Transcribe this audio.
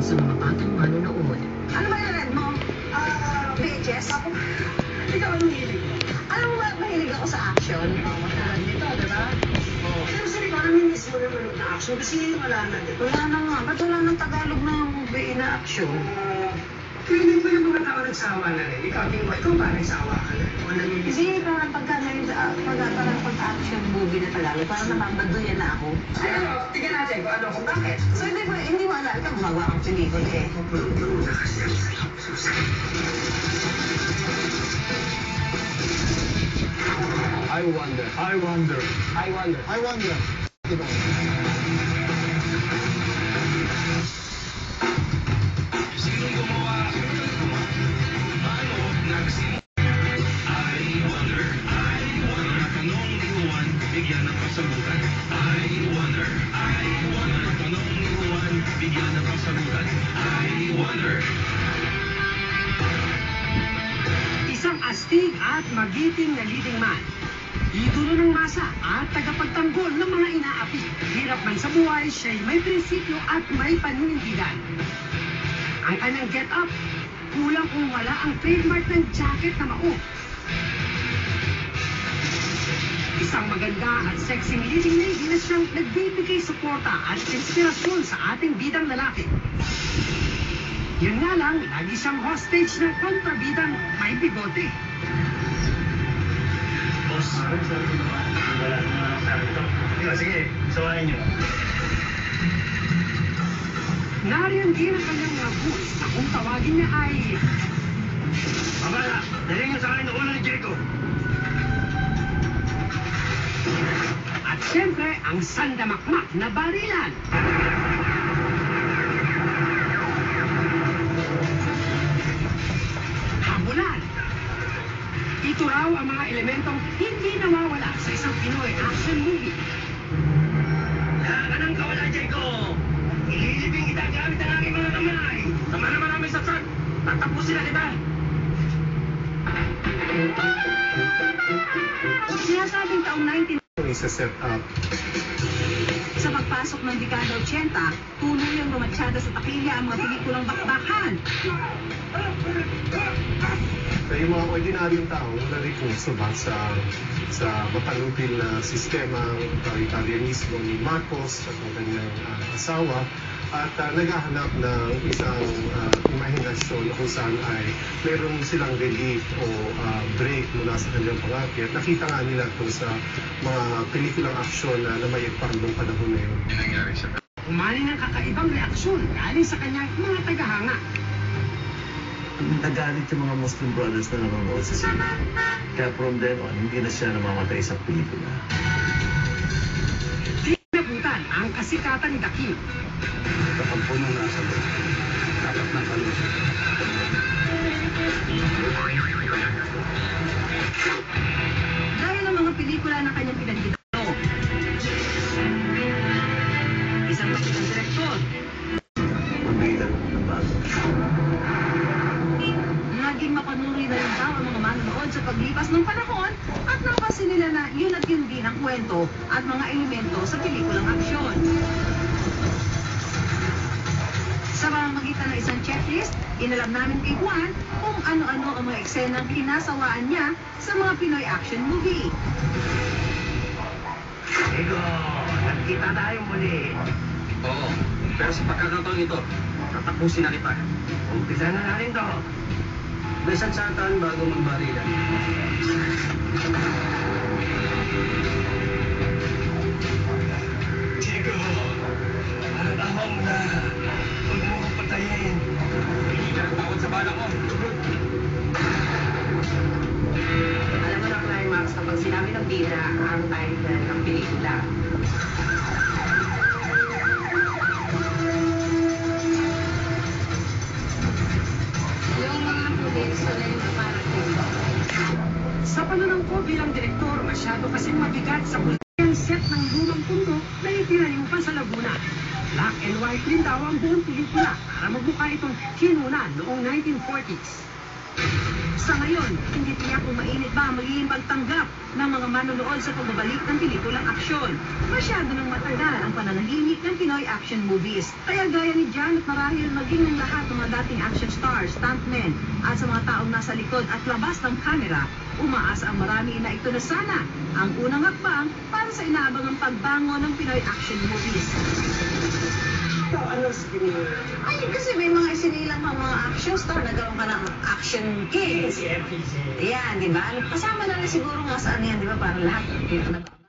para sa mga batang manonood. Ano ba yan mo? VHS? Ikaw ang hilig. Alam mo ba, mahilig ako sa action? Matalag nito, di ba? Pero sabi ko, namimiss mo naman ng action kasi wala na. Wala na nga. Ba't wala ng Tagalog na movie na action? Feeling ko yung mga tao nagsawa na rin. Ikaw ba nagsawa ka na? O namimiss? Hindi, parang pagka-action movie na Tagalog, parang nababaduyan na ako. Ayun, tingnan natin kung bakit. So hindi mo alam, ikaw gumagawa kang pelikula eh. Muna kasi ang I wonder. Diba? Sinong gumawa? Paano nagsimula? I wonder. Tanong ni Juan, bigyan ng kasagutan. I wonder. Tanong ni Juan, bigyan ng kasagutan. I wonder. Isang astig at magiting na leading man. Idolo ng masa at tagapagtanggol ng mga inaapi. Hirap man sa buhay, siya'y may prinsipyo at may paninindigan. Ang kanyang get-up, kulang kung wala ang trademark ng jacket na mao. Isang maganda at sexy leading lady na siyang nagbibigay suporta at inspirasyon sa ating bidang lalaki. Yun nga lang, lagi siyang hostage ng kontrabidang may bigote. Boss, wala na sabi ko. Sige, sawahin nyo. Nariyan din ang kanyang mga boots na kung tawagin niya ay... Mamala, dali nyo sa akin ng ulo ni Jericho. At siyempre, ang sandamakmak na barilan. Habulan. Ito raw ang mga elementong hindi nawawala sa isang Pinoy action movie. Kaya ka nang kawala, Jericho. Ililibing kita gamit ang aking mga kamay. Sama naman namin sa truck. Tatapusin na kita. Sinasabing taong 19... Isa-set up. Sa pagpasok ng dekada 80, tuluyang lumatsyada sa takilya ang mga pelikulang bakbakan. So, yung mga ordinaryong tao na-recruit ba sa matalumpil na sistema authoritarianismo ni Marcos at ng kanyang asawa at naghahanap ng isang imahinasyon kung saan ay meron silang relief o break mula sa kanilang pangakit. Nakita nga nila ito sa mga pelikulang aksyon na namayagpang noong panahon na yun. Umani ng kakaibang reaksyon galing sa kanyang mga tagahanga. Nagalit yung mga Muslim brothers na nanonood sa sine. Kaya from then on, hindi na siya namamatay sa pelikula. Di nabutan ang kasikatan ni Dakim. Kapag puno na sa loob, dapat na kalos. Dahil ang mga pelikula na kanyang pinagdito. Isang magandang direktor. Mabilang ng bago. Naging mapanuri na rin daw ang mga manonood sa paglipas ng panahon at napansin nila na yun at yun din ang kwento at mga elemento sa pelikulang aksyon. Sa pamamagitan ng isang checklist, inalam namin kay Juan kung ano-ano ang mga eksenang kinasawaan niya sa mga Pinoy action movie. Ego, nagkita tayo muli. Oo, pero sa pagkakataon ito, tatapusin na kita. Umpisa na natin to. Besan satan bago magbarilan. Diego, tama mo na. Huwag mo ko patayin. Hindi ka nagtawad sa bala ko. Alam mo na, Climax, kapag sinabi ng bida ang title ng pelikula. Yung mga pulis, wala yung kaparating. Sa pananaw ko bilang direktor, masyado kasing mabigat sa ang set ng lumang pundo na itinayo pa sa Laguna. Black and white din daw ang buong pelikula para magmukha itong kinuna noong 1940s. Sa ngayon, hindi tiyak kung mainit ba ang magiging pagtanggap ng mga manonood sa pagbabalik ng pelikulang aksyon. Masyado nang matagal ang pananahimik ng Pinoy action movies. Kaya gaya ni Jan at marahil maging ng lahat ng mga dating action stars, stuntmen at sa mga taong nasa likod at labas ng kamera, umaasa ang marami na ito na sana ang unang hakbang para sa inaabangang pagbangon ng Pinoy action movies. Ano sa ay, kasi may mga isinilang pang mga action star, nagkaroon ka ng action kids. Yan, di ba? Kasama na rin siguro nga saan yan, di ba? Para lahat.